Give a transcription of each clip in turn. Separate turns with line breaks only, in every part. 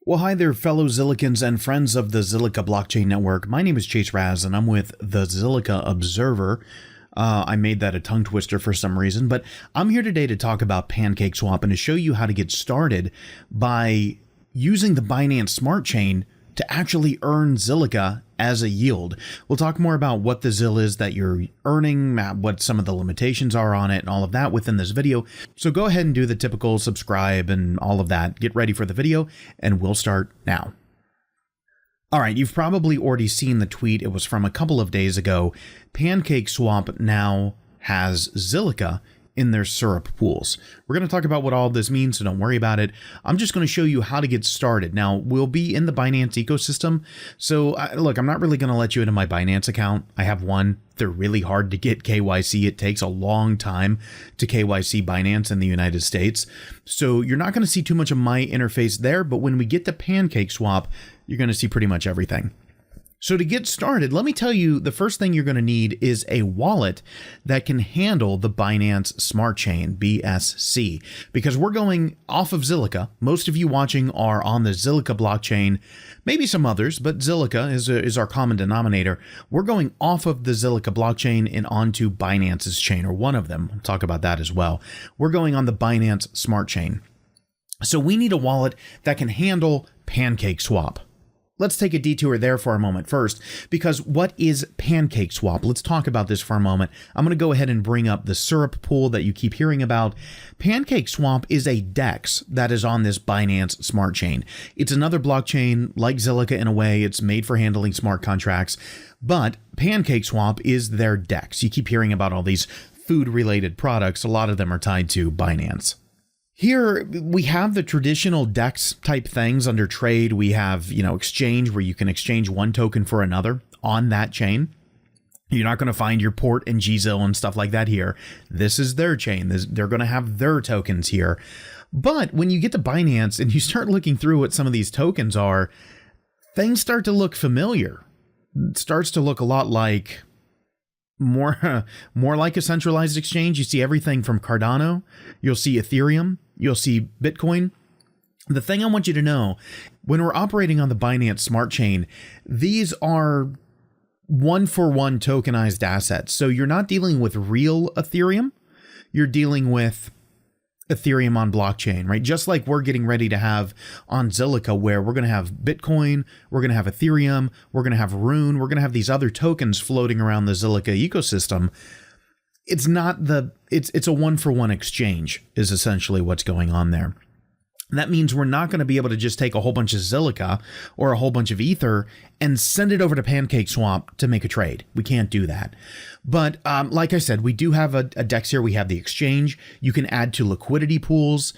Well, hi there, fellow Zilliqans and friends of the Zilliqa blockchain network. My name is Chase Raz, and I'm with the Zilliqa Observer. I made that a tongue twister for some reason, but I'm here today to talk about Pancake Swap and to show you how to get started by using the Binance Smart Chain to actually earn Zilliqa as a yield. We'll talk more about what the ZIL is that you're earning, what some of the limitations are on it, and all of that within this video. So go ahead and do the typical subscribe and all of that. Get ready for the video, and we'll start now. All right, you've probably already seen the tweet. It was from a couple of days ago. Pancake Swap now has Zilliqa in their syrup pools. We're going to talk about what all this means, so don't worry about it. I'm just going to show you how to get started. Now, we'll be in the Binance ecosystem. So look, I'm not really going to let you into my Binance account. I have one. They're really hard to get KYC. It takes a long time to KYC Binance in the United States. So you're not going to see too much of my interface there, but when we get to Pancake Swap, you're going to see pretty much everything. So to get started, let me tell you, the first thing you're going to need is a wallet that can handle the Binance Smart Chain, BSC, because we're going off of Zilliqa. Most of you watching are on the Zilliqa blockchain, maybe some others, but Zilliqa is our common denominator. We're going off of the Zilliqa blockchain and onto Binance's chain, or one of them. I'll talk about that as well. We're going on the Binance Smart Chain. So we need a wallet that can handle Pancake Swap. Let's take a detour there for a moment first, because what is Pancake Swap? Let's talk about this for a moment. I'm going to go ahead and bring up the syrup pool that you keep hearing about. Pancake Swap is a DEX that is on this Binance Smart Chain. It's another blockchain like Zilliqa in a way. It's made for handling smart contracts, but Pancake Swap is their DEX. You keep hearing about all these food-related products. A lot of them are tied to Binance. Here we have the traditional DEX type things under trade. We have, exchange, where you can exchange one token for another on that chain. You're not going to find your port and GZIL and stuff like that here. This is their chain. They're going to have their tokens here. But when you get to Binance and you start looking through what some of these tokens are, things start to look familiar. It starts to look a lot like more like a centralized exchange. You see everything from Cardano. You'll see Ethereum. You'll see Bitcoin. The thing I want you to know, when we're operating on the Binance Smart Chain, these are one-for-one tokenized assets. So you're not dealing with real Ethereum. You're dealing with Ethereum on blockchain, right? Just like we're getting ready to have on Zilliqa, where we're going to have Bitcoin, we're going to have Ethereum, we're going to have Rune, we're going to have these other tokens floating around the Zilliqa ecosystem. It's a one-for-one exchange is essentially what's going on there. That means we're not going to be able to just take a whole bunch of Zilliqa or a whole bunch of Ether and send it over to Pancake Swap to make a trade. We can't do that. But like I said, we do have a DEX here. We have the exchange. You can add to liquidity pools.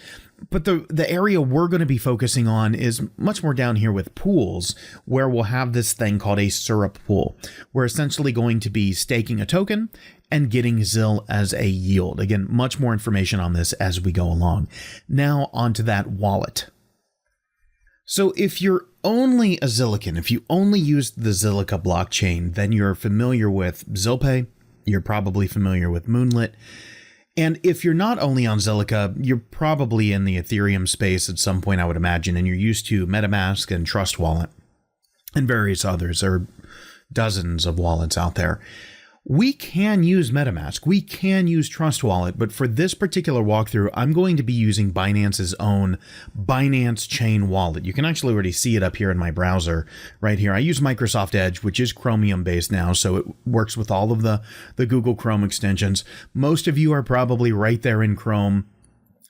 But the area we're going to be focusing on is much more down here with pools, where we'll have this thing called a syrup pool. We're essentially going to be staking a token and getting ZIL as a yield. Again, much more information on this as we go along. Now onto that wallet. So if you're only a Zilliqan, if you only use the Zilliqa blockchain, then you're familiar with ZilPay. You're probably familiar with Moonlit. And if you're not only on Zilliqa, you're probably in the Ethereum space at some point, I would imagine, and you're used to MetaMask and Trust Wallet and various others. There are dozens of wallets out there. We can use MetaMask, we can use Trust Wallet, but for this particular walkthrough, I'm going to be using Binance's own Binance Chain Wallet. You can actually already see it up here in my browser right here. I use Microsoft Edge, which is Chromium based now, so it works with all of the Google Chrome extensions. Most of you are probably right there in Chrome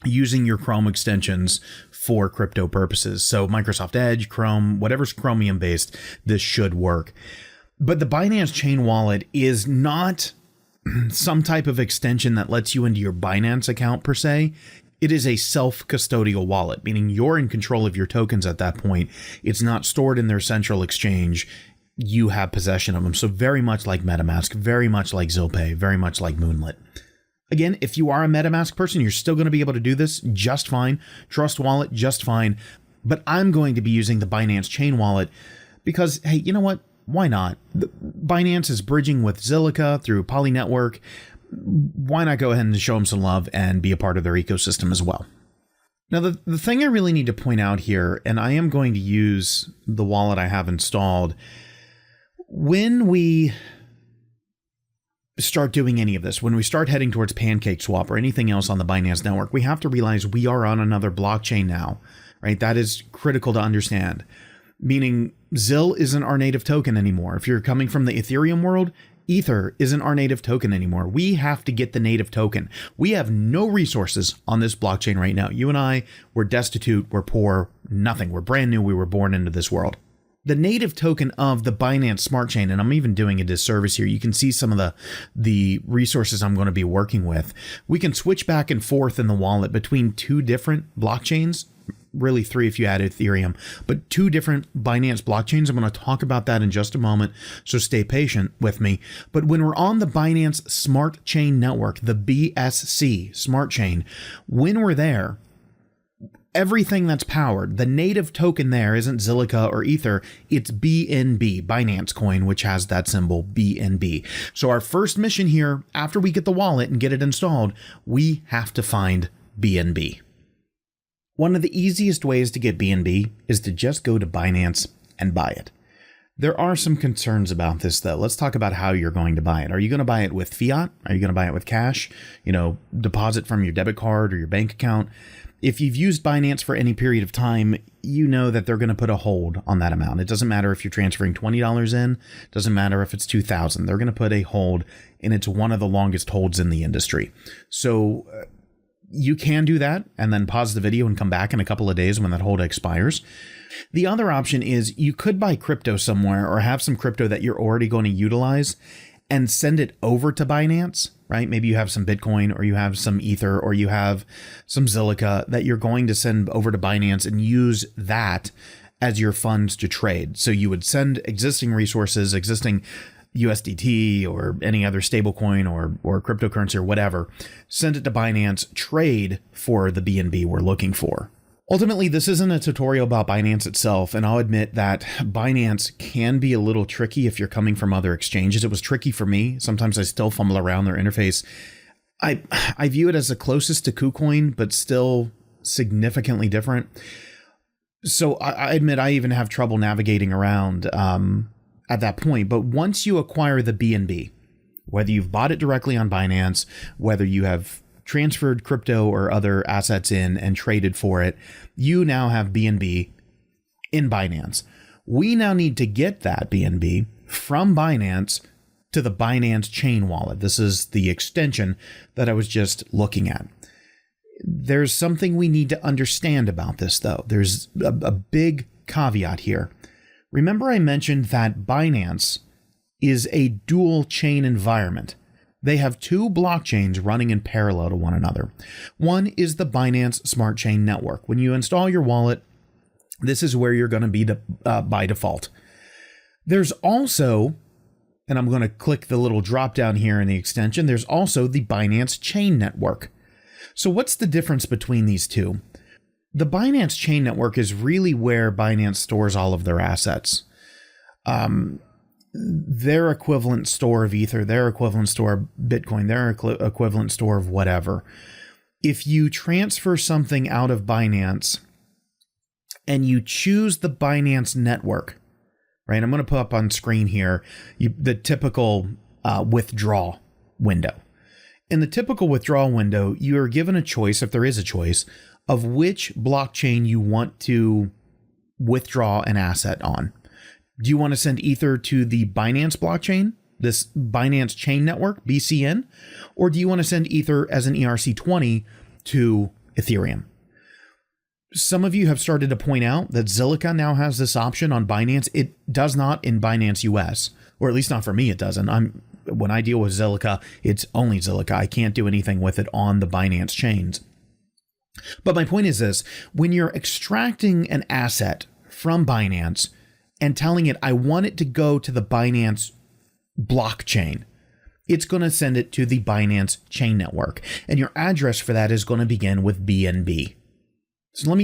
using your Chrome extensions for crypto purposes. So Microsoft Edge, Chrome, whatever's Chromium based, this should work. But the Binance Chain Wallet is not some type of extension that lets you into your Binance account per se. It is a self-custodial wallet, meaning you're in control of your tokens at that point. It's not stored in their central exchange. You have possession of them. So very much like MetaMask, very much like ZilPay, very much like Moonlit. Again, if you are a MetaMask person, you're still going to be able to do this just fine. Trust Wallet, just fine. But I'm going to be using the Binance Chain Wallet because, hey, you know what? Why not? Binance is bridging with Zilliqa through Poly Network. Why not go ahead and show them some love and be a part of their ecosystem as well? Now, the thing I really need to point out here, and I am going to use the wallet I have installed, when we start doing any of this, when we start heading towards Pancake Swap or anything else on the Binance network, we have to realize we are on another blockchain now, right? That is critical to understand, meaning Zill isn't our native token anymore. If you're coming from the Ethereum world, Ether isn't our native token anymore. We have to get the native token. We have no resources on this blockchain right now. You and I, we're destitute, we're poor, nothing. We're brand new. We were born into this world. The native token of the Binance Smart Chain, and I'm even doing a disservice here. You can see some of the resources I'm going to be working with. We can switch back and forth in the wallet between two different blockchains. Really three if you add Ethereum, but two different Binance blockchains. I'm going to talk about that in just a moment, so stay patient with me. But when we're on the Binance Smart Chain Network, the BSC Smart Chain, when we're there, everything that's powered, the native token there isn't Zilliqa or Ether, it's BNB, Binance Coin, which has that symbol BNB. So our first mission here, after we get the wallet and get it installed, we have to find BNB. One of the easiest ways to get BNB is to just go to Binance and buy it. There are some concerns about this, though. Let's talk about how you're going to buy it. Are you going to buy it with fiat? Are you going to buy it with cash? Deposit from your debit card or your bank account? If you've used Binance for any period of time, you know that they're going to put a hold on that amount. It doesn't matter if you're transferring $20 in. It doesn't matter if it's $2,000. They're going to put a hold, and it's one of the longest holds in the industry. So you can do that and then pause the video and come back in a couple of days when that hold expires. The other option is you could buy crypto somewhere or have some crypto that you're already going to utilize and send it over to Binance, right? Maybe you have some Bitcoin or you have some Ether or you have some Zilliqa that you're going to send over to Binance and use that as your funds to trade. So you would send existing resources, existing USDT or any other stablecoin or cryptocurrency or whatever, send it to Binance, trade for the BNB we're looking for. Ultimately, this isn't a tutorial about Binance itself, and I'll admit that Binance can be a little tricky if you're coming from other exchanges. It was tricky for me. Sometimes I still fumble around their interface. I view it as the closest to KuCoin, but still significantly different. So I admit I even have trouble navigating around at that point. But once you acquire the BNB, whether you've bought it directly on Binance, whether you have transferred crypto or other assets in and traded for it, you now have BNB in Binance. We now need to get that BNB from Binance to the Binance Chain Wallet. This is the extension that I was just looking at. There's something we need to understand about this, though. There's a big caveat here. Remember I mentioned that Binance is a dual chain environment. They have two blockchains running in parallel to one another. One is the Binance Smart Chain Network. When you install your wallet, this is where you're going to be by default. There's also, and I'm going to click the little drop down here in the extension, there's also the Binance Chain Network. So what's the difference between these two? The Binance Chain Network is really where Binance stores all of their assets. Their equivalent store of Ether, their equivalent store of Bitcoin, their equivalent store of whatever. If you transfer something out of Binance and you choose the Binance network, right? I'm going to put up on screen here the typical withdrawal window. In the typical withdrawal window, you are given a choice, if there is a choice, of which blockchain you want to withdraw an asset on. Do you want to send Ether to the Binance blockchain, this Binance Chain Network, BCN, or do you want to send Ether as an ERC20 to Ethereum? Some of you have started to point out that Zilliqa now has this option on Binance. It does not in Binance US, or at least not for me, it doesn't. When I deal with Zilliqa, it's only Zilliqa. I can't do anything with it on the Binance chains. But my point is this: when you're extracting an asset from Binance and telling it, I want it to go to the Binance blockchain, it's going to send it to the Binance Chain Network. And your address for that is going to begin with BNB. So let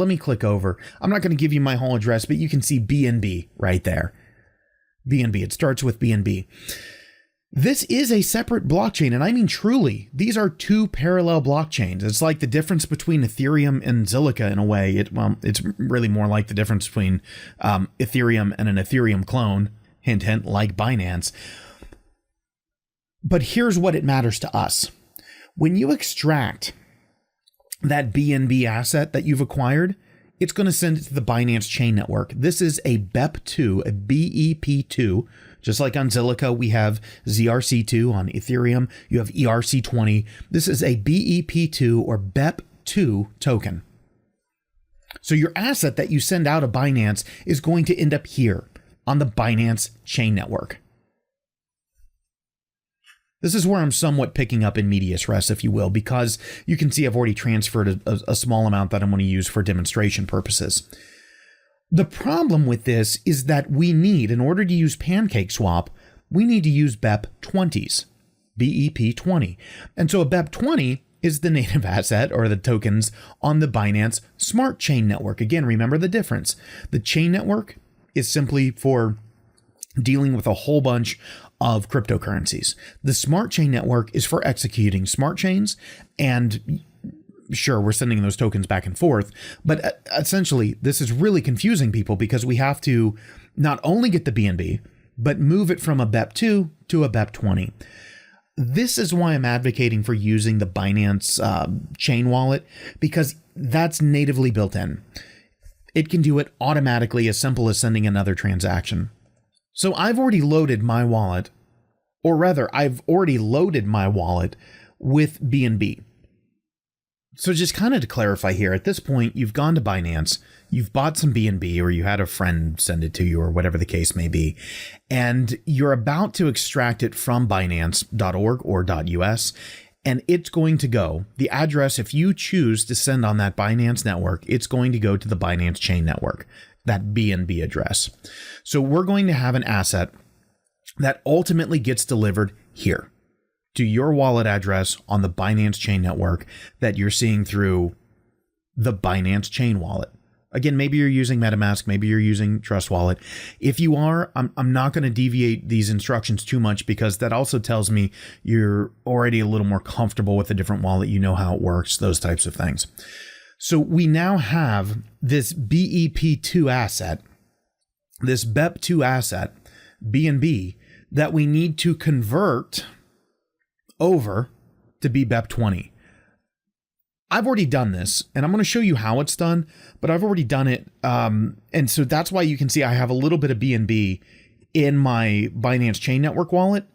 me click over. I'm not going to give you my whole address, but you can see BNB right there. BNB, it starts with BNB. This is a separate blockchain, and I mean truly, these are two parallel blockchains. It's like the difference between Ethereum and Zilliqa in a way. It's really more like the difference between Ethereum and an Ethereum clone, hint, hint, like Binance. But here's what it matters to us. When you extract that BNB asset that you've acquired, it's going to send it to the Binance Chain Network. This is a BEP2, a BEP2. Just like on Zilliqa, we have ZRC2. On Ethereum, you have ERC20. This is a BEP2 or BEP2 token. So your asset that you send out of Binance is going to end up here on the Binance Chain Network. This is where I'm somewhat picking up in medias res, if you will, because you can see I've already transferred a small amount that I'm going to use for demonstration purposes. The problem with this is that we need, in order to use Pancake Swap, we need to use BEP20s, BEP20. And so a BEP20 is the native asset or the tokens on the Binance Smart Chain Network. Again, remember the difference. The chain network is simply for dealing with a whole bunch of cryptocurrencies. The Smart Chain Network is for executing smart chains, and sure, we're sending those tokens back and forth, but essentially this is really confusing people because we have to not only get the BNB, but move it from a BEP2 to a BEP20. This is why I'm advocating for using the Binance chain wallet, because that's natively built in. It can do it automatically, as simple as sending another transaction. So I've already loaded my wallet, or rather, I've already loaded my wallet with BNB. So just kind of to clarify here, at this point, you've gone to Binance, you've bought some BNB, or you had a friend send it to you, or whatever the case may be, and you're about to extract it from Binance.org or .us, and it's going to go, the address, if you choose to send on that Binance network, it's going to go to the Binance Chain Network, that BNB address. So we're going to have an asset that ultimately gets delivered here to your wallet address on the Binance Chain Network that you're seeing through the Binance Chain Wallet. Again, maybe you're using MetaMask, maybe you're using Trust Wallet. If you are, I'm not going to deviate these instructions too much, because that also tells me you're already a little more comfortable with a different wallet, you know how it works, those types of things. So we now have this BEP2 asset, this BEP2 asset, BNB, that we need to convert over to be BEP20. I've already done this, and I'm going to show you how it's done, but I've already done it. And so that's why you can see I have a little bit of BNB in my Binance Chain Network wallet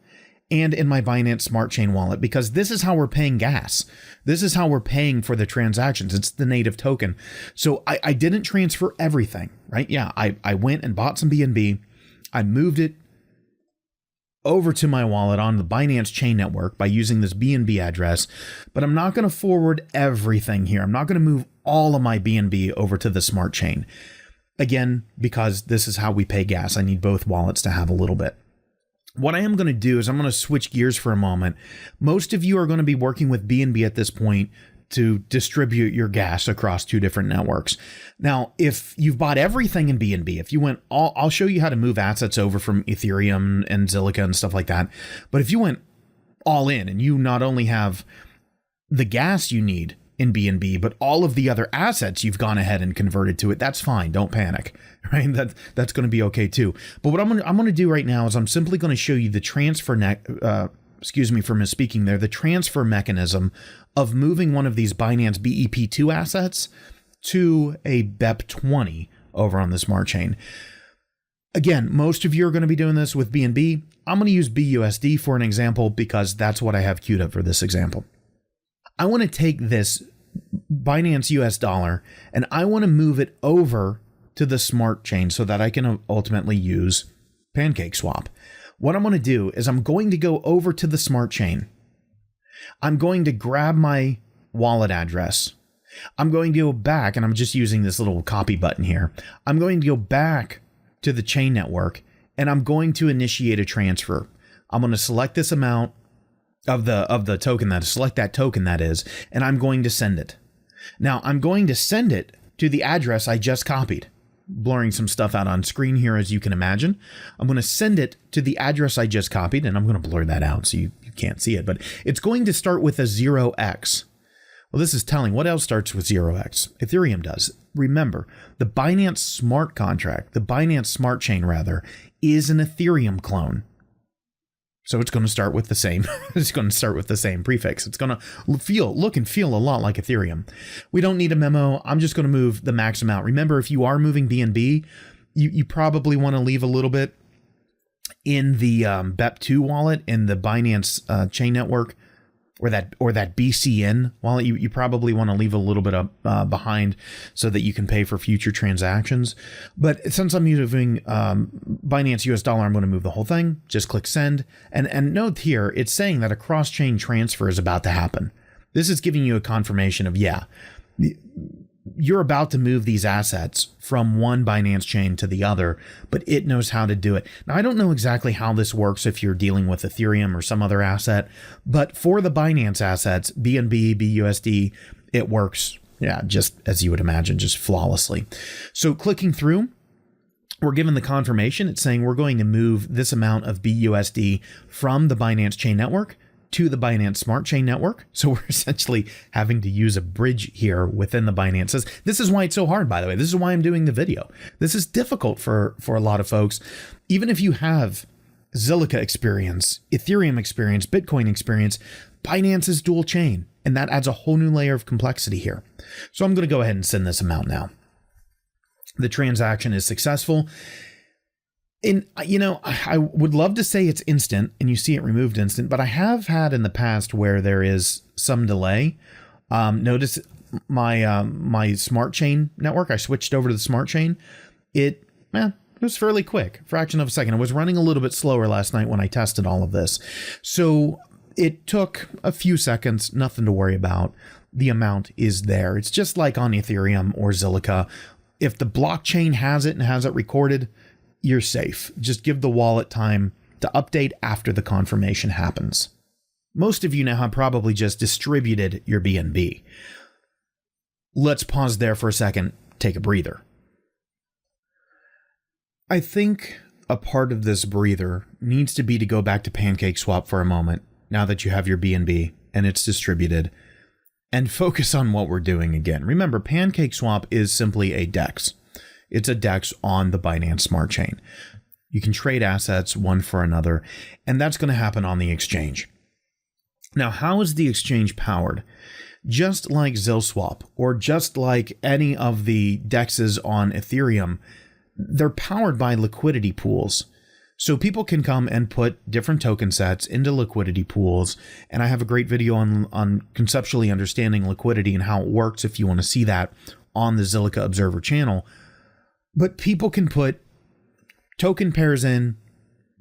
and in my Binance Smart Chain wallet, because this is how we're paying gas. This is how we're paying for the transactions. It's the native token. So I didn't transfer everything, right? Yeah, I went and bought some BNB. I moved it over to my wallet on the Binance Chain Network by using this BNB address, but I'm not going to forward everything here. I'm not going to move all of my BNB over to the Smart Chain. Again, because this is how we pay gas. I need both wallets to have a little bit. What I am going to do is I'm going to switch gears for a moment. Most of you are going to be working with BNB at this point to distribute your gas across two different networks. Now, if you've bought everything in BNB, if you went all, I'll show you how to move assets over from Ethereum and Zilliqa and stuff like that. But if you went all in and you not only have the gas you need in BNB, but all of the other assets you've gone ahead and converted to it, that's fine. Don't panic, right? That's going to be okay too. But what I'm going to do right now is I'm simply going to show you the transfer excuse me for misspeaking there, the transfer mechanism of moving one of these Binance BEP2 assets to a BEP20 over on the Smart Chain. Again, most of you are going to be doing this with BNB. I'm going to use BUSD for an example because that's what I have queued up for this example. I want to take this Binance US dollar and I want to move it over to the Smart Chain so that I can ultimately use Pancake Swap. What I'm going to do is I'm going to go over to the Smart Chain. I'm going to grab my wallet address. I'm going to go back, and I'm just using this little copy button here. I'm going to go back to the chain network, and I'm going to initiate a transfer. I'm going to select this amount of the token, select that token that is, and I'm going to send it. Now, I'm going to send it to the address I just copied. blurring some stuff out on screen here, as you can imagine. I'm going to send it to the address I just copied, and I'm going to blur that out so you can't see it, but it's going to start with a 0x. Well, this is telling. What else starts with 0x? Ethereum does. Remember, the Binance Smart Contract, the Binance Smart Chain rather, is an Ethereum clone. So it's going to start with the same. It's going to start with the same prefix. It's going to look and feel a lot like Ethereum. We don't need a memo. I'm just going to move the max amount. Remember, if you are moving BNB, you probably want to leave a little bit in the BEP2 wallet in the Binance Chain Network, or that BCN wallet. You probably want to leave a little bit up behind so that you can pay for future transactions. But since I'm using Binance US dollar, I'm going to move the whole thing. Just click send. And note here, it's saying that a cross-chain transfer is about to happen. This is giving you a confirmation of, yeah, you're about to move these assets from one Binance chain to the other, but it knows how to do it. Now, I don't know exactly how this works if you're dealing with Ethereum or some other asset, but for the Binance assets, BNB, BUSD, it works, yeah, just as you would imagine, just flawlessly. So clicking through, we're given the confirmation. It's saying we're going to move this amount of BUSD from the Binance Chain Network to the Binance Smart Chain Network. So we're essentially having to use a bridge here within the Binance. This is why it's so hard, by the way. This is why I'm doing the video. This is difficult for a lot of folks. Even if you have Zilliqa experience, Ethereum experience, Bitcoin experience, Binance is dual chain, and that adds a whole new layer of complexity here. So I'm going to go ahead and send this amount now. The transaction is successful. And, you know, I would love to say it's instant and you see it removed instant, but I have had in the past where there is some delay. Notice my Smart Chain network, I switched over to the Smart Chain. It was fairly quick, fraction of a second. It was running a little bit slower last night when I tested all of this. So it took a few seconds, nothing to worry about. The amount is there. It's just like on Ethereum or Zilliqa. If the blockchain has it and has it recorded, you're safe. Just give the wallet time to update after the confirmation happens. Most of you now have probably just distributed your BNB. Let's pause there for a second, take a breather. I think a part of this breather needs to be to go back to Pancake Swap for a moment, now that you have your BNB and it's distributed, and focus on what we're doing again. Remember, Pancake Swap is simply a DEX. It's a DEX on the Binance Smart Chain. You can trade assets one for another, and that's going to happen on the exchange. Now, how is the exchange powered? Just like ZilSwap, or just like any of the DEXs on Ethereum, they're powered by liquidity pools. So people can come and put different token sets into liquidity pools. And I have a great video on conceptually understanding liquidity and how it works if you want to see that on the Zilliqa Observer channel. But people can put token pairs in,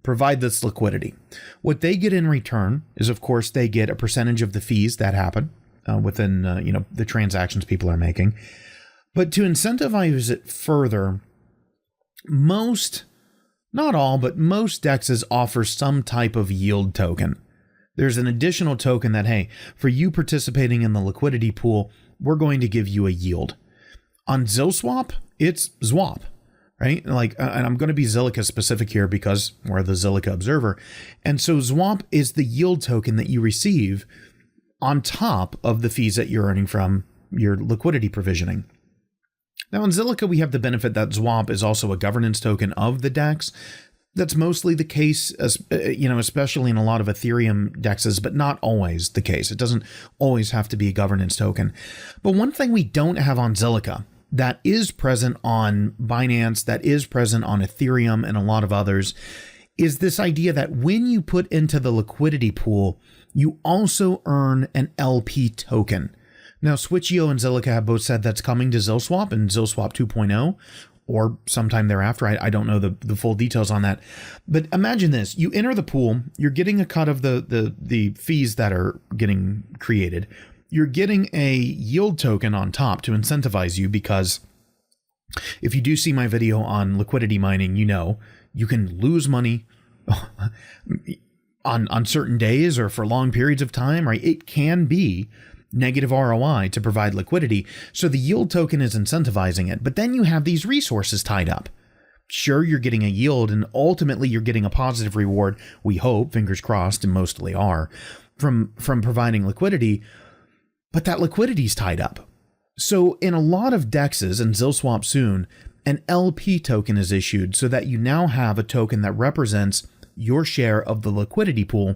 provide this liquidity. What they get in return is, of course, they get a percentage of the fees that happen within the transactions people are making. But to incentivize it further, most, not all, but most DEXs offer some type of yield token. There's an additional token that, hey, for you participating in the liquidity pool, we're going to give you a yield. On ZilSwap, it's ZWAP, right? And I'm going to be Zilliqa specific here because we're the Zilliqa Observer. And so ZWAP is the yield token that you receive on top of the fees that you're earning from your liquidity provisioning. Now in Zilliqa, we have the benefit that ZWAP is also a governance token of the DEX. That's mostly the case, especially in a lot of Ethereum DEXs, but not always the case. It doesn't always have to be a governance token. But one thing we don't have on Zilliqa that is present on Binance, that is present on Ethereum and a lot of others, is this idea that when you put into the liquidity pool, you also earn an LP token. Now, Switch.io and Zilliqa have both said that's coming to ZilSwap and ZilSwap 2.0, or sometime thereafter. I don't know the full details on that. But imagine this. You enter the pool, you're getting a cut of the fees that are getting created. You're getting a yield token on top to incentivize you, because if you do see my video on liquidity mining, you can lose money on certain days or for long periods of time, right? It can be negative ROI to provide liquidity. So the yield token is incentivizing it. But then you have these resources tied up. Sure, you're getting a yield and ultimately you're getting a positive reward. We hope, fingers crossed, and mostly are, from providing liquidity. But that liquidity is tied up. So in a lot of DEXs and ZilSwap soon, an LP token is issued so that you now have a token that represents your share of the liquidity pool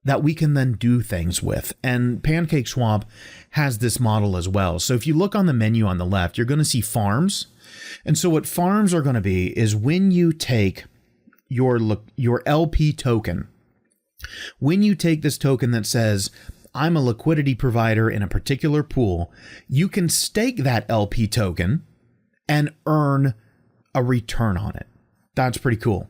that we can then do things with. And Pancake Swap has this model as well. So if you look on the menu on the left, you're going to see farms. And so what farms are going to be is when you take your LP token, when you take this token that says, I'm a liquidity provider in a particular pool, you can stake that LP token and earn a return on it. That's pretty cool.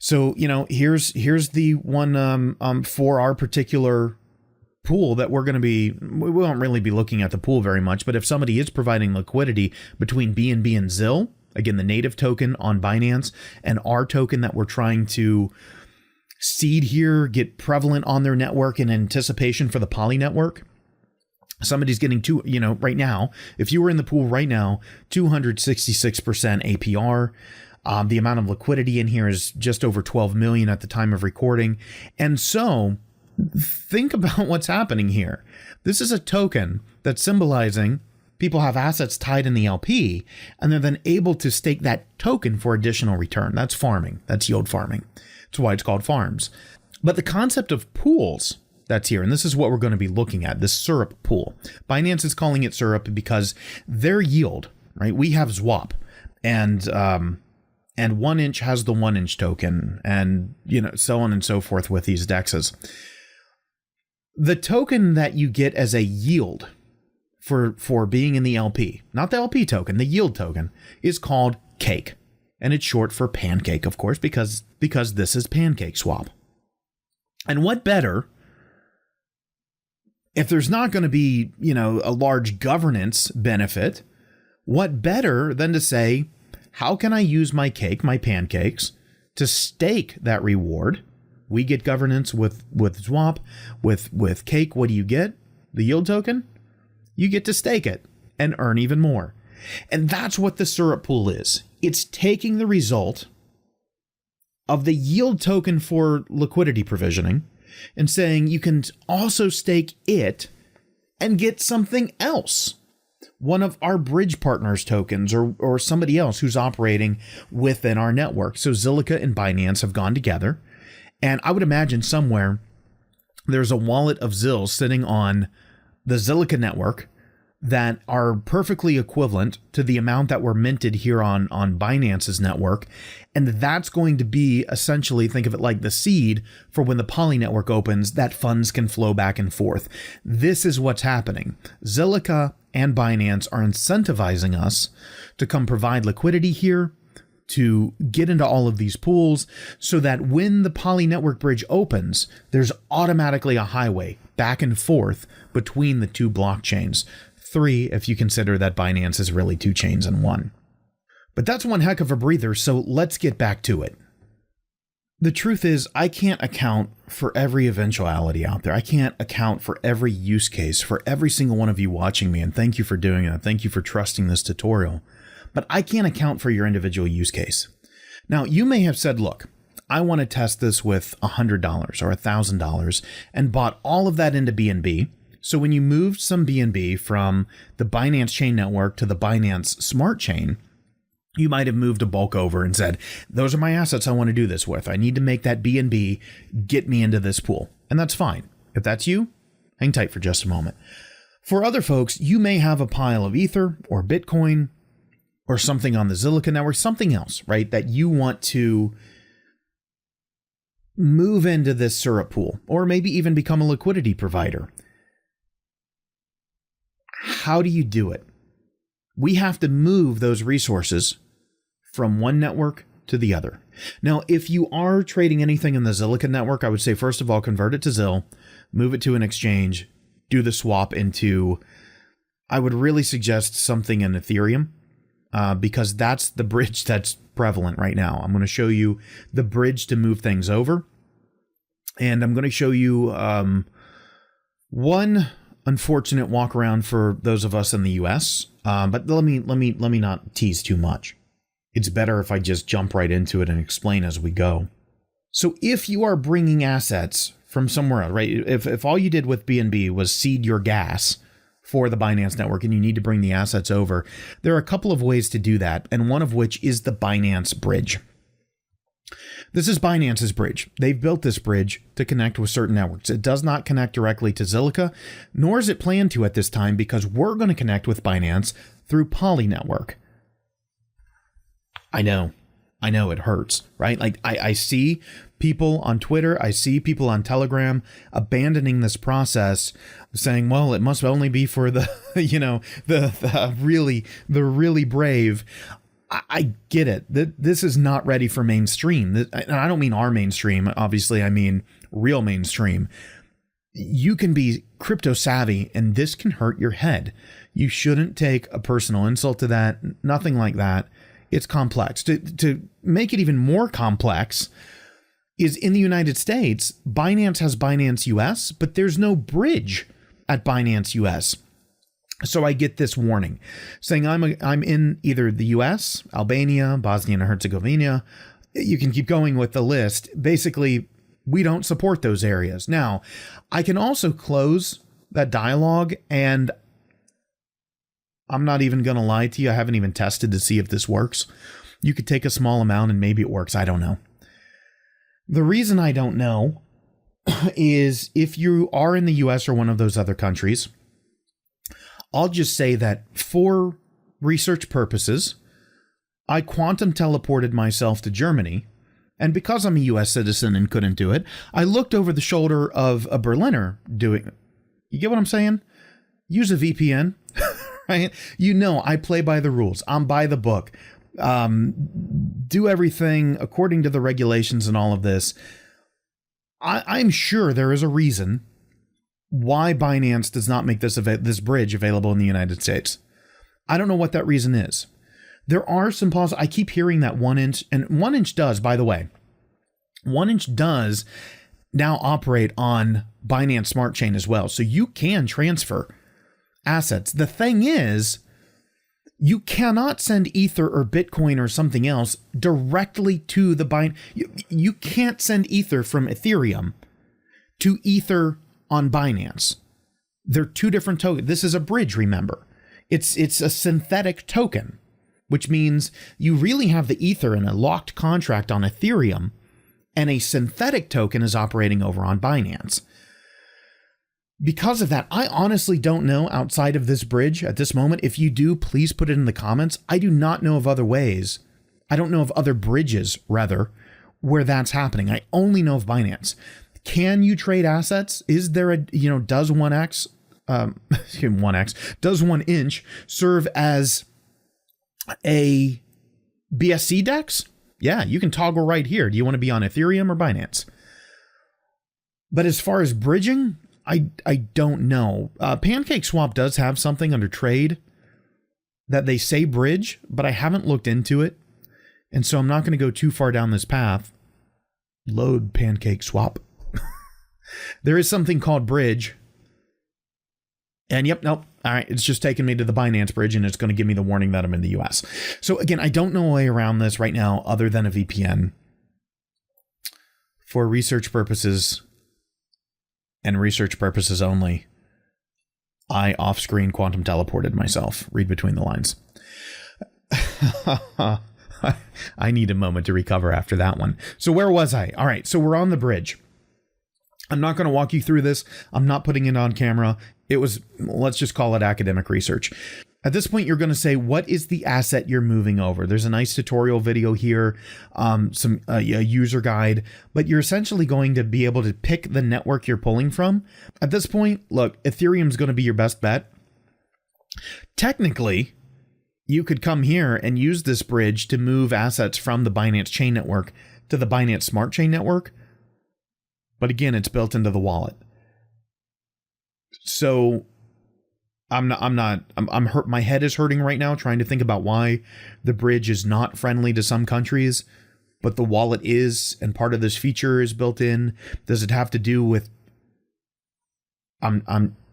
So, here's the one for our particular pool that we won't really be looking at the pool very much, but if somebody is providing liquidity between BNB and Zill, again, the native token on Binance, and our token that we're trying to seed here, get prevalent on their network in anticipation for the Poly network, somebody's getting right now, if you were in the pool right now, 266% APR. The amount of liquidity in here is just over 12 million at the time of recording. And so think about what's happening here. This is a token that's symbolizing people have assets tied in the LP, and they're then able to stake that token for additional return. That's farming. That's yield farming. That's why it's called farms. But the concept of pools that's here, and this is what we're going to be looking at, this syrup pool. Binance is calling it syrup because their yield, right? We have ZWAP, and 1inch has the 1inch token, and so on and so forth with these DEXs. The token that you get as a yield for being in the LP, not the LP token, the yield token, is called Cake. And it's short for Pancake, of course, because this is Pancake Swap. And what better, if there's not going to be, a large governance benefit, what better than to say, how can I use my cake, my pancakes, to stake that reward? We get governance with ZWAP, with Cake. What do you get? The yield token? You get to stake it and earn even more. And that's what the syrup pool is. It's taking the result of the yield token for liquidity provisioning and saying you can also stake it and get something else. One of our bridge partners tokens or somebody else who's operating within our network. So Zilliqa and Binance have gone together. And I would imagine somewhere there's a wallet of Zill sitting on the Zilliqa network that are perfectly equivalent to the amount that were minted here on Binance's network. And that's going to be essentially, think of it like the seed for when the Poly network opens, that funds can flow back and forth. This is what's happening. Zilliqa and Binance are incentivizing us to come provide liquidity here, to get into all of these pools, so that when the Poly network bridge opens, there's automatically a highway back and forth between the two blockchains. 3, if you consider that Binance is really 2 chains in one. But that's one heck of a breather, so let's get back to it. The truth is, I can't account for every eventuality out there. I can't account for every use case for every single one of you watching me, and thank you for doing it. Thank you for trusting this tutorial. But I can't account for your individual use case. Now, you may have said, look, I want to test this with $100 or $1,000 and bought all of that into BNB. So when you moved some BNB from the Binance Chain Network to the Binance Smart Chain, you might have moved a bulk over and said, those are my assets I want to do this with. I need to make that BNB get me into this pool. And that's fine. If that's you, hang tight for just a moment. For other folks, you may have a pile of Ether or Bitcoin or something on the Zilliqa network, something else, right, that you want to move into this syrup pool, or maybe even become a liquidity provider. How do you do it? We have to move those resources from one network to the other. Now, if you are trading anything in the Zilliqa network, I would say, first of all, convert it to Zill, move it to an exchange, do the swap into, I would really suggest something in Ethereum, because that's the bridge that's prevalent right now. I'm going to show you the bridge to move things over. And I'm going to show you one unfortunate walk around for those of us in the US. But let me not tease too much. It's better if I just jump right into it and explain as we go. So if you are bringing assets from somewhere else, right? If all you did with BNB was seed your gas for the Binance network and you need to bring the assets over, there are a couple of ways to do that, and one of which is the Binance Bridge. This is Binance's bridge. They've built this bridge to connect with certain networks. It does not connect directly to Zilliqa, nor is it planned to at this time, because we're going to connect with Binance through Poly Network. I know it hurts, right? Like I see people on Twitter, I see people on Telegram abandoning this process, saying, well, it must only be for the, the really brave. I get it. This is not ready for mainstream. And I don't mean our mainstream. Obviously, I mean real mainstream. You can be crypto savvy and this can hurt your head. You shouldn't take a personal insult to that. Nothing like that. It's complex. To make it even more complex is in the United States, Binance has Binance US, but there's no bridge at Binance US. So I get this warning saying I'm in either the US, Albania, Bosnia and Herzegovina. You can keep going with the list. Basically, we don't support those areas. Now, I can also close that dialogue, and I'm not even going to lie to you. I haven't even tested to see if this works. You could take a small amount and maybe it works. I don't know. The reason I don't know is if you are in the US or one of those other countries, I'll just say that for research purposes, I quantum teleported myself to Germany. And because I'm a US citizen and couldn't do it, I looked over the shoulder of a Berliner doing it. You get what I'm saying? Use a VPN. Right? I play by the rules. I'm by the book. Do everything according to the regulations and all of this. I'm sure there is a reason why Binance does not make this bridge available in the United States. I don't know what that reason is. There are some I keep hearing that 1inch, and 1inch does, by the way. 1inch does now operate on Binance Smart Chain as well. So you can transfer assets. The thing is, you cannot send Ether or Bitcoin or something else directly to the Binance. You can't send Ether from Ethereum to Ether on Binance. They're two different tokens. This is a bridge, remember. It's a synthetic token, which means you really have the Ether in a locked contract on Ethereum, and a synthetic token is operating over on Binance. Because of that, I honestly don't know outside of this bridge at this moment. If you do, please put it in the comments. I do not know of other ways. I don't know of other bridges, rather, where that's happening. I only know of Binance. Can you trade assets? Is there does 1x, does 1inch serve as a BSC DEX? Yeah, you can toggle right here. Do you want to be on Ethereum or Binance? But as far as bridging, I don't know. Pancake Swap does have something under trade that they say bridge, but I haven't looked into it. And so I'm not going to go too far down this path. Load Pancake Swap. There is something called bridge. And nope. All right. It's just taking me to the Binance bridge, and it's going to give me the warning that I'm in the US. So again, I don't know a way around this right now other than a VPN. For research purposes and research purposes only, I off-screen quantum teleported myself. Read between the lines. I need a moment to recover after that one. So where was I? All right. So we're on the bridge. I'm not going to walk you through this. I'm not putting it on camera. It was, let's just call it academic research. At this point, you're going to say, what is the asset you're moving over? There's a nice tutorial video here, a user guide, but you're essentially going to be able to pick the network you're pulling from. At this point, look, Ethereum is going to be your best bet. Technically, you could come here and use this bridge to move assets from the Binance Chain Network to the Binance Smart Chain Network. But again, it's built into the wallet. So I'm hurt. My head is hurting right now trying to think about why the bridge is not friendly to some countries, but the wallet is, and part of this feature is built in. Does it have to do with,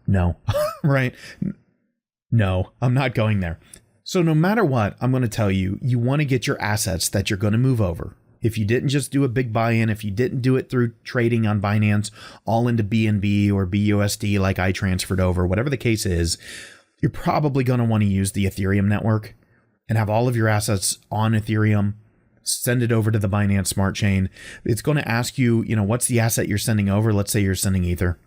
no, right? No, I'm not going there. So no matter what, I'm going to tell you, you want to get your assets that you're going to move over. If you didn't just do a big buy-in, if you didn't do it through trading on Binance, all into BNB or BUSD like I transferred over, whatever the case is, you're probably going to want to use the Ethereum network and have all of your assets on Ethereum, send it over to the Binance Smart Chain. It's going to ask you, what's the asset you're sending over? Let's say you're sending Ether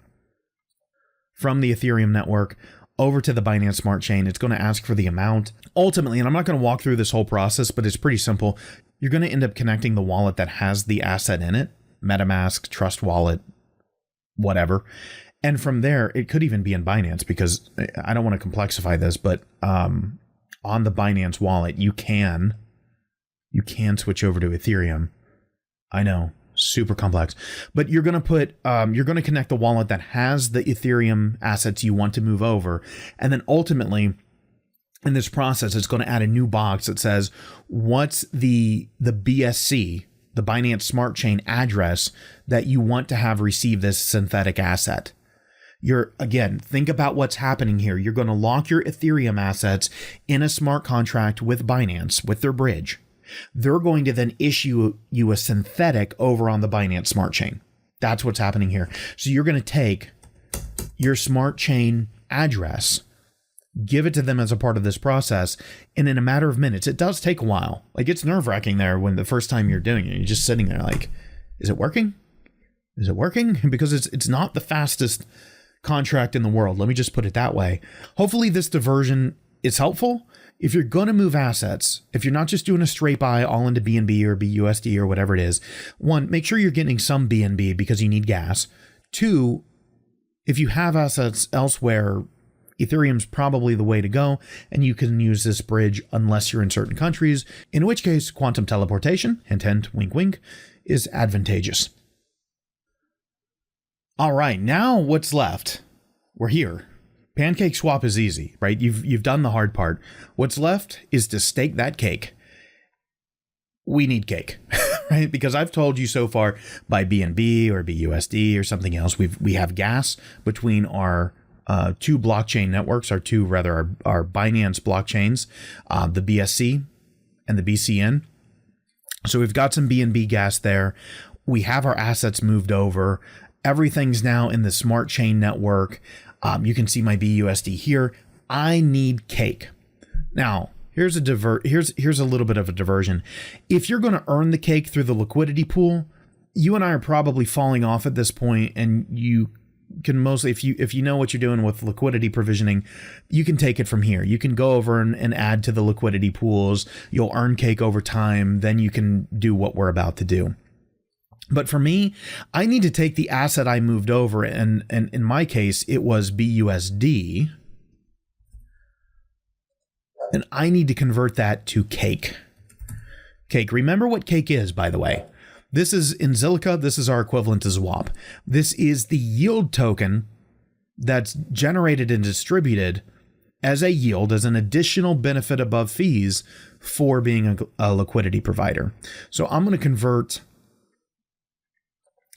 from the Ethereum network over to the Binance Smart Chain. It's going to ask for the amount. Ultimately, and I'm not going to walk through this whole process, but it's pretty simple. You're going to end up connecting the wallet that has the asset in it, MetaMask, Trust Wallet, whatever. And from there, it could even be in Binance, because I don't want to complexify this, but on the Binance Wallet, you can switch over to Ethereum. I know, super complex, but you're going to connect the wallet that has the Ethereum assets you want to move over. And then ultimately in this process, it's going to add a new box that says, what's the BSC, the Binance Smart Chain address that you want to have receive this synthetic asset. Again, think about what's happening here. You're going to lock your Ethereum assets in a smart contract with Binance, with their bridge. They're going to then issue you a synthetic over on the Binance Smart Chain. That's what's happening here. So you're going to take your Smart Chain address, give it to them as a part of this process, and in a matter of minutes, it does take a while. Like, it's nerve-wracking there when the first time you're doing it, you're just sitting there like, is it working? Is it working? Because it's not the fastest contract in the world. Let me just put it that way. Hopefully this diversion is helpful. If you're going to move assets, if you're not just doing a straight buy all into BNB or BUSD or whatever it is, one, make sure you're getting some BNB because you need gas. Two, if you have assets elsewhere, Ethereum's probably the way to go, and you can use this bridge unless you're in certain countries, in which case quantum teleportation, hint hint, wink wink, is advantageous. All right, now what's left? We're here. Pancake Swap is easy, right? You've done the hard part. What's left is to stake that cake. We need cake, right? Because I've told you so far, buy BNB or BUSD or something else. We have gas between our two blockchain networks, our Binance blockchains, the BSC and the BCN. So we've got some BNB gas there. We have our assets moved over. Everything's now in the Smart Chain Network. You can see my BUSD here. I need cake. Now, here's a little bit of a diversion. If you're going to earn the cake through the liquidity pool, you and I are probably falling off at this point, and you can mostly, if you know what you're doing with liquidity provisioning, you can take it from here. You can go over and add to the liquidity pools. You'll earn cake over time. Then you can do what we're about to do. But for me, I need to take the asset I moved over, and in my case, it was BUSD, and I need to convert that to cake. Cake. Remember what cake is, by the way. This is, in Zilliqa, this is our equivalent to Swap. This is the yield token that's generated and distributed as a yield, as an additional benefit above fees for being a liquidity provider. So I'm going to convert.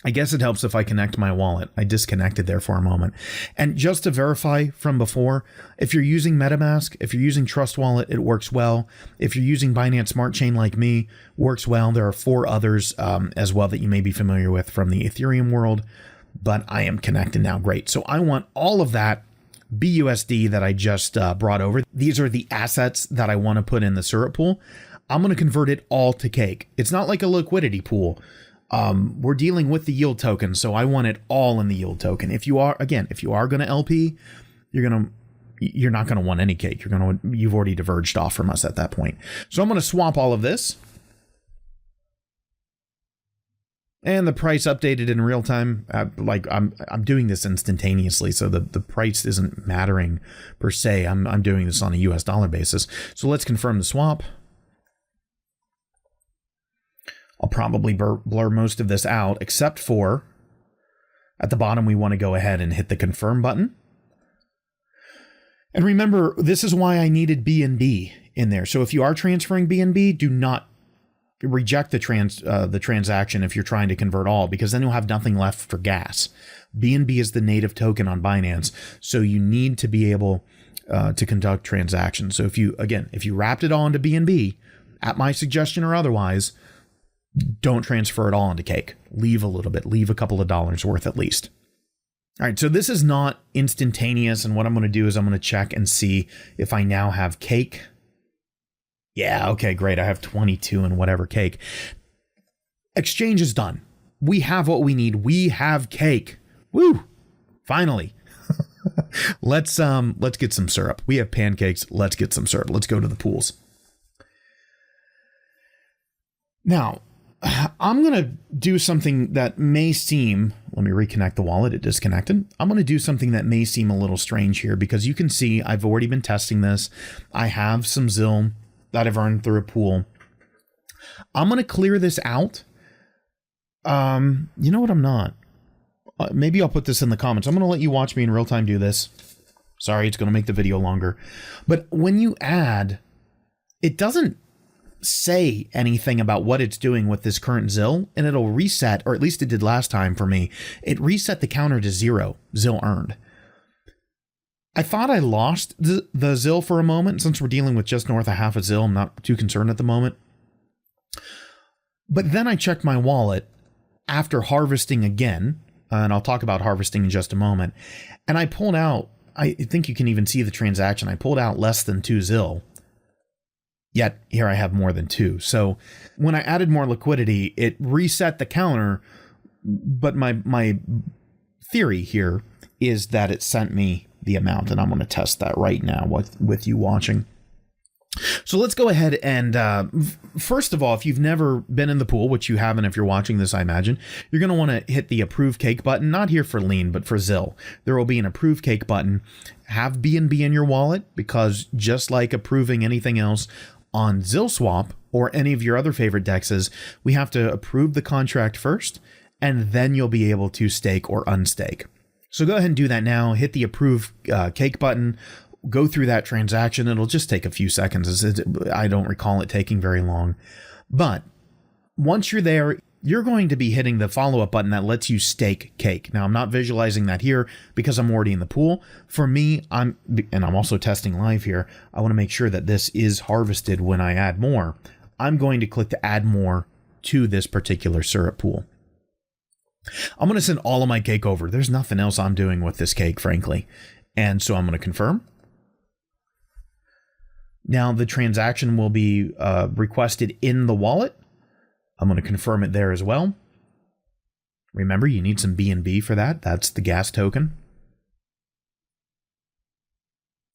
I guess it helps if I connect my wallet. I disconnected there for a moment. And just to verify from before, if you're using MetaMask, if you're using Trust Wallet, it works well. If you're using Binance Smart Chain like me, works well. There are 4 others as well that you may be familiar with from the Ethereum world, but I am connected now. Great. So I want all of that BUSD that I just brought over. These are the assets that I want to put in the syrup pool. I'm going to convert it all to cake. It's not like a liquidity pool. We're dealing with the yield token, so I want it all in the yield token. If you are going to LP, you're not going to want any cake. You've already diverged off from us at that point. So I'm going to swap all of this. And the price updated in real time. I'm doing this instantaneously, so the price isn't mattering per se. I'm doing this on a US dollar basis. So let's confirm the swap. I'll probably blur most of this out, except for at the bottom, we want to go ahead and hit the confirm button. And remember, this is why I needed BNB in there. So if you are transferring BNB, do not reject the transaction if you're trying to convert all, because then you'll have nothing left for gas. BNB is the native token on Binance, so you need to be able to conduct transactions. So if you wrapped it all into BNB, at my suggestion or otherwise, don't transfer it all into Cake. Leave a little bit, leave a couple of dollars worth at least. All right, so this is not instantaneous, and what I'm going to do is I'm going to check and see if I now have Cake. Yeah, okay, great. I have 22 and whatever Cake. Exchange is done. We have what we need. We have Cake. Woo! Finally. Let's get some syrup. We have pancakes. Let's get some syrup. Let's go to the pools. Now, I'm going to do something that may seem, let me reconnect the wallet. It disconnected. I'm going to do something that may seem a little strange here, because you can see I've already been testing this. I have some Zil that I've earned through a pool. I'm going to clear this out. You know what? I'm not. Maybe I'll put this in the comments. I'm going to let you watch me in real time do this. Sorry, it's going to make the video longer. But when you add, it doesn't say anything about what it's doing with this current Zil, and it'll reset, or at least it did last time for me. It reset the counter to 0 Zil earned. I thought I lost the Zil for a moment. Since we're dealing with just north of half a Zil, I'm not too concerned at the moment. But then I checked my wallet after harvesting again, and I'll talk about harvesting in just a moment. And I pulled out, I think you can even see the transaction. I pulled out less than 2 Zil. Yet here I have more than 2. So when I added more liquidity, it reset the counter. But my theory here is that it sent me the amount, and I'm going to test that right now with you watching. So let's go ahead and first of all, if you've never been in the pool, which you haven't if you're watching this, I imagine, you're going to want to hit the approve Cake button, not here for Lean, but for Zil. There will be an approve Cake button. Have BNB in your wallet, because just like approving anything else on ZilSwap or any of your other favorite dexes, we have to approve the contract first, and then you'll be able to stake or unstake. So go ahead and do that now. Hit the approve Cake button. Go through that transaction. It'll just take a few seconds. I don't recall it taking very long. But once you're there, you're going to be hitting the follow-up button that lets you stake Cake. Now, I'm not visualizing that here because I'm already in the pool. For me, and I'm also testing live here, I want to make sure that this is harvested when I add more. I'm going to click to add more to this particular syrup pool. I'm going to send all of my Cake over. There's nothing else I'm doing with this Cake, frankly. And so I'm going to confirm. Now the transaction will be requested in the wallet. I'm going to confirm it there as well. Remember, you need some BNB for that. That's the gas token.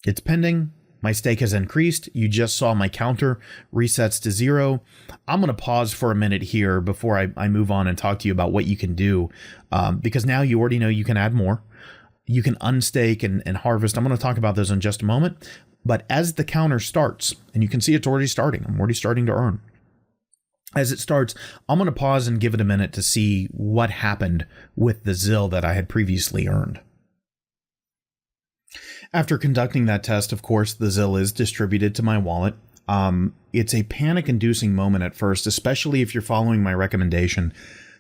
It's pending. My stake has increased. You just saw my counter resets to 0. I'm going to pause for a minute here before I move on and talk to you about what you can do, because now you already know you can add more. You can unstake and harvest. I'm going to talk about those in just a moment. But as the counter starts, and you can see it's already starting. I'm already starting to earn. As it starts, I'm going to pause and give it a minute to see what happened with the Zil that I had previously earned. After conducting that test, of course, the Zil is distributed to my wallet. It's a panic-inducing moment at first, especially if you're following my recommendation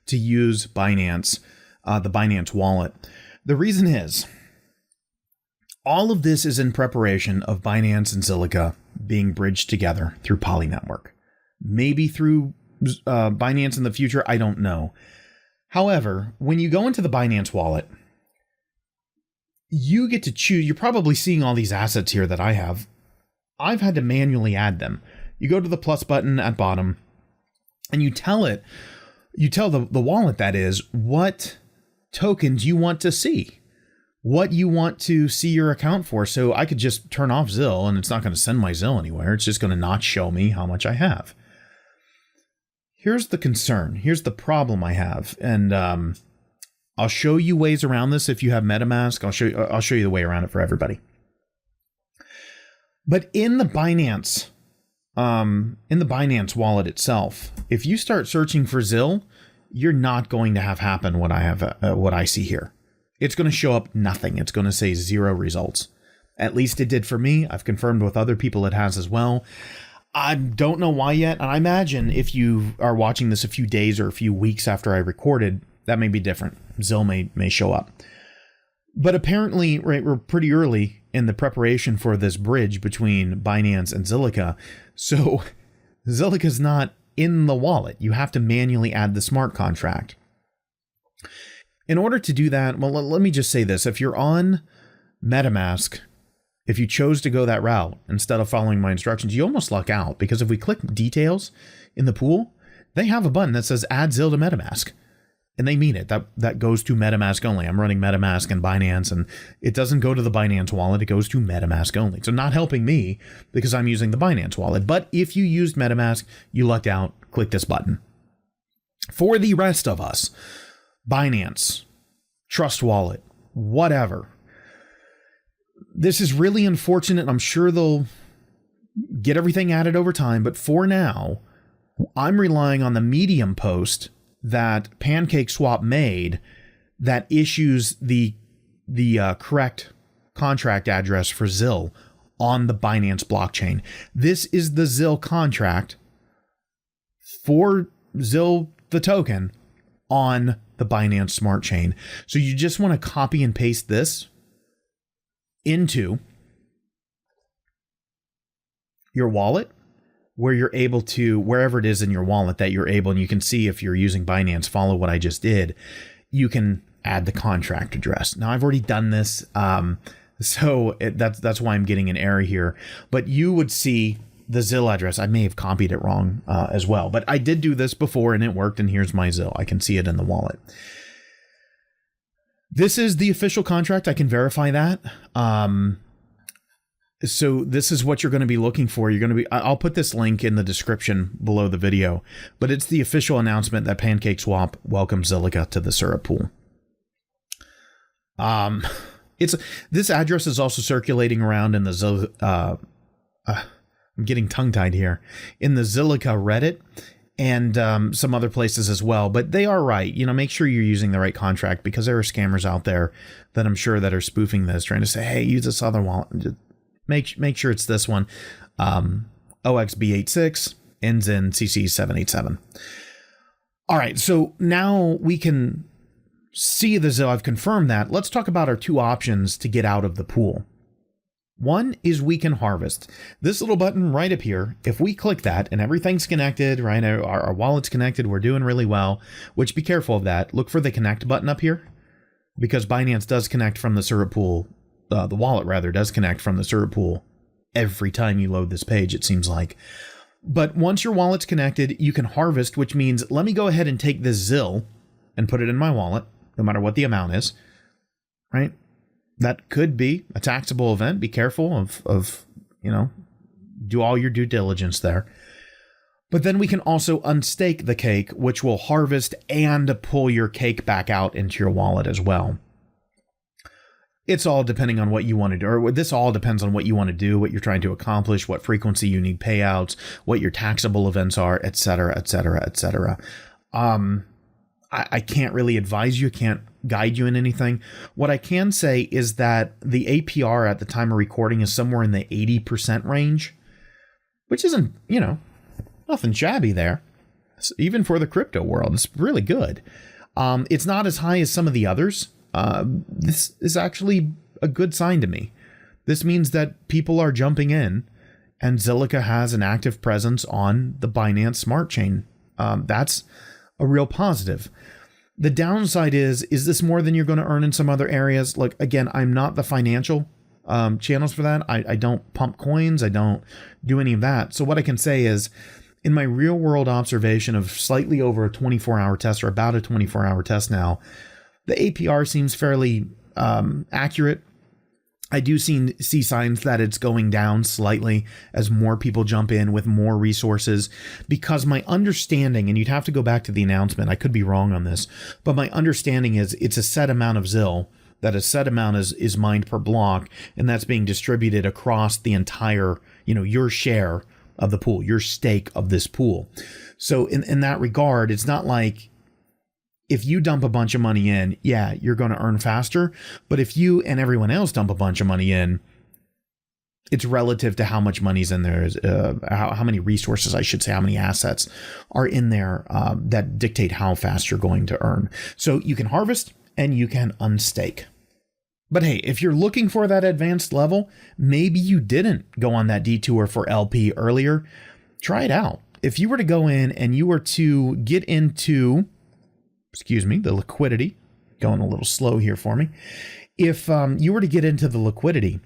to use Binance, the Binance Wallet. The reason is, all of this is in preparation of Binance and Zilliqa being bridged together through Poly Network. Maybe through Binance in the future, I don't know. However, when you go into the Binance Wallet, you get to choose. You're probably seeing all these assets here that I have. I've had to manually add them. You go to the plus button at bottom, and you tell the wallet, that is, what tokens you want to see, what you want to see your account for. So I could just turn off Zil, and it's not going to send my Zil anywhere. It's just going to not show me how much I have. Here's the concern. Here's the problem I have. And I'll show you ways around this. If you have MetaMask, I'll show you the way around it for everybody. But in the Binance wallet itself, if you start searching for Zil, you're not going to have happen what I see here. It's going to show up nothing. It's going to say 0 results. At least it did for me. I've confirmed with other people it has as well. I don't know why yet. And I imagine if you are watching this a few days or a few weeks after I recorded, that may be different. Zill may show up. But apparently, right, we're pretty early in the preparation for this bridge between Binance and Zilliqa. So Zilliqa's not in the wallet. You have to manually add the smart contract. In order to do that, well, let me just say this. If you're on MetaMask, if you chose to go that route instead of following my instructions, you almost luck out, because if we click details in the pool, they have a button that says add Zill to MetaMask. And they mean it. That goes to MetaMask only. I'm running MetaMask and Binance, and it doesn't go to the Binance wallet. It goes to MetaMask only. So not helping me because I'm using the Binance wallet. But if you used MetaMask, you lucked out. Click this button. For the rest of us, Binance, Trust Wallet, whatever. This is really unfortunate. I'm sure they'll get everything added over time. But for now, I'm relying on the Medium post that Pancake Swap made that issues the correct contract address for Zill on the Binance blockchain. This is the Zill contract for Zill, the token, on the Binance Smart Chain. So you just want to copy and paste this into your wallet, where you're able to, wherever it is in your wallet that you're able, and you can see if you're using Binance, follow what I just did, you can add the contract address. Now, I've already done this, so that's why I'm getting an error here. But you would see the Zill address. I may have copied it wrong as well, but I did do this before and it worked, and here's my Zill. I can see it in the wallet. This is the official contract. I can verify that. So this is what you're going to be looking for. I'll put this link in the description below the video, but it's the official announcement that Pancake Swap welcomes Zilliqa to the syrup pool. This address is also circulating around in the I'm getting tongue-tied here, in the Zilliqa Reddit and some other places as well. But they are right. Make sure you're using the right contract, because there are scammers out there that I'm sure that are spoofing this, trying to say, hey, use this other wallet. Make sure it's this one. OXB86 ends in CC787. All right, so now we can see the Zill. I've confirmed that. Let's talk about our two options to get out of the pool. One is we can harvest. This little button right up here, if we click that and everything's connected, right? Our wallet's connected, we're doing really well, which be careful of that. Look for the connect button up here, because Binance does connect from the syrup pool. The wallet, rather, does connect from the syrup pool every time you load this page, it seems like. But once your wallet's connected, you can harvest, which means let me go ahead and take this Zill and put it in my wallet, no matter what the amount is, right? That could be a taxable event. Be careful of do all your due diligence there. But then we can also unstake the cake, which will harvest and pull your cake back out into your wallet as well. It's all depending on what you want to do, or this all depends on what you want to do, what you're trying to accomplish, what frequency you need payouts, what your taxable events are, et cetera, et cetera, et cetera. I can't really advise you, can't guide you in anything. What I can say is that the APR at the time of recording is somewhere in the 80% range, which isn't, nothing shabby there. Even for the crypto world, it's really good. It's not as high as some of the others. This is actually a good sign to me. This means that people are jumping in, and Zilliqa has an active presence on the Binance Smart Chain. That's a real positive. The downside is this more than you're going to earn in some other areas? Like, again, I'm not the financial channels for that. I don't pump coins. I don't do any of that. So what I can say is, in my real world observation of slightly over a 24-hour test, or about a 24-hour test now, the APR seems fairly accurate. I do see signs that it's going down slightly as more people jump in with more resources, because my understanding, and you'd have to go back to the announcement, I could be wrong on this, but my understanding is it's a set amount of Zill, that a set amount is mined per block, and that's being distributed across the entire, your share of the pool, your stake of this pool. So in that regard, it's not like, if you dump a bunch of money in, yeah, you're going to earn faster. But if you and everyone else dump a bunch of money in, it's relative to how much money's in there, how many resources, I should say, how many assets are in there that dictate how fast you're going to earn. So you can harvest and you can unstake. But hey, if you're looking for that advanced level, maybe you didn't go on that detour for LP earlier, try it out. If you were to go in and you were to get into, the liquidity, going a little slow here for me. If you were to get into the liquidity,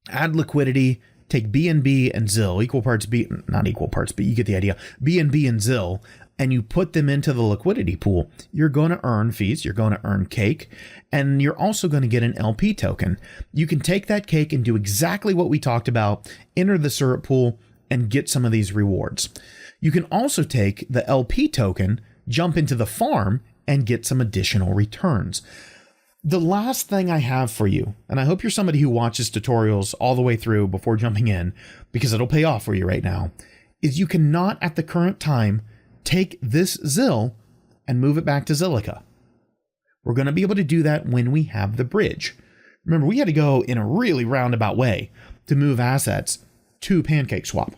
add liquidity, take BNB and Zill, equal parts B, not equal parts, but you get the idea, BNB and Zill, and you put them into the liquidity pool, you're going to earn fees, you're going to earn cake, and you're also going to get an LP token. You can take that cake and do exactly what we talked about, enter the syrup pool, and get some of these rewards. You can also take the LP token, jump into the farm, and get some additional returns. The last thing I have for you, and I hope you're somebody who watches tutorials all the way through before jumping in, because it'll pay off for you right now, is you cannot at the current time take this Zill and move it back to Zilliqa. We're going to be able to do that when we have the bridge. Remember, we had to go in a really roundabout way to move assets to Pancake Swap.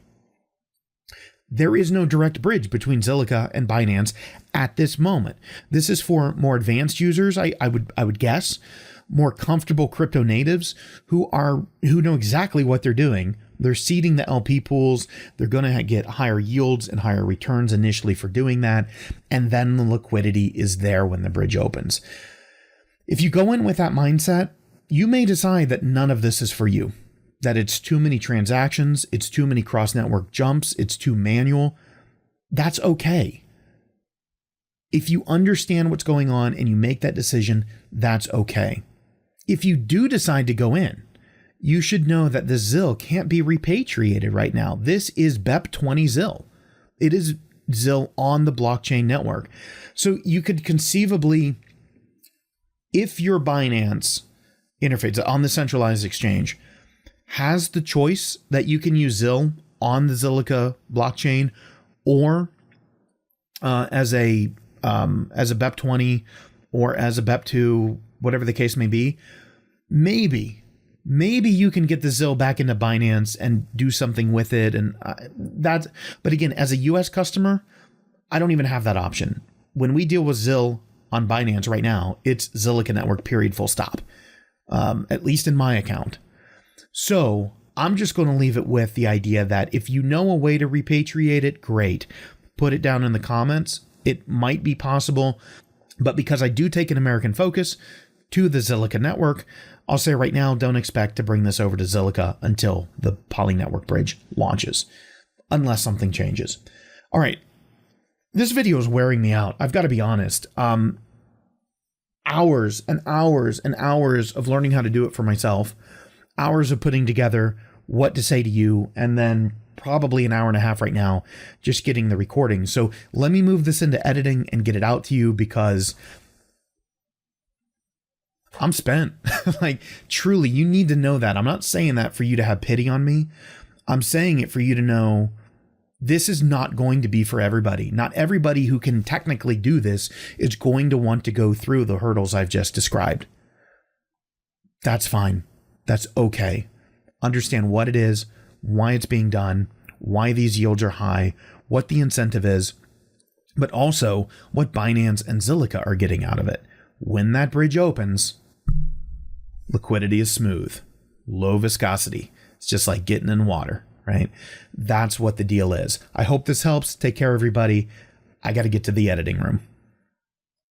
There is no direct bridge between Zilliqa and Binance at this moment. This is for more advanced users, I would guess, more comfortable crypto natives who know exactly what they're doing. They're seeding the LP pools. They're going to get higher yields and higher returns initially for doing that. And then the liquidity is there when the bridge opens. If you go in with that mindset, you may decide that none of this is for you. That it's too many transactions, it's too many cross-network jumps, it's too manual. That's okay. If you understand what's going on and you make that decision, that's okay. If you do decide to go in, you should know that the Zill can't be repatriated right now. This is BEP20 Zill. It is Zill on the blockchain network. So you could conceivably, if your Binance interface on the centralized exchange has the choice that you can use Zill on the Zilliqa blockchain or as a BEP20 or as a BEP2, whatever the case may be, maybe you can get the Zill back into Binance and do something with it. And but again, as a US customer, I don't even have that option. When we deal with Zill on Binance right now, it's Zilliqa network, period, full stop. At least in my account. So I'm just going to leave it with the idea that if you know a way to repatriate it, great. Put it down in the comments. It might be possible, but because I do take an American focus to the Zilliqa network, I'll say right now, don't expect to bring this over to Zilliqa until the Poly Network Bridge launches, unless something changes. All right, this video is wearing me out. I've got to be honest. Hours and hours and hours of learning how to do it for myself. Hours of putting together what to say to you, and then probably an hour and a half right now just getting the recording. So let me move this into editing and get it out to you because I'm spent. Like, truly, you need to know that. I'm not saying that for you to have pity on me. I'm saying it for you to know this is not going to be for everybody. Not everybody who can technically do this is going to want to go through the hurdles I've just described. That's fine. That's okay. Understand what it is, why it's being done, why these yields are high, what the incentive is, but also what Binance and Zilliqa are getting out of it. When that bridge opens, liquidity is smooth, low viscosity. It's just like getting in water, right? That's what the deal is. I hope this helps. Take care, everybody. I got to get to the editing room.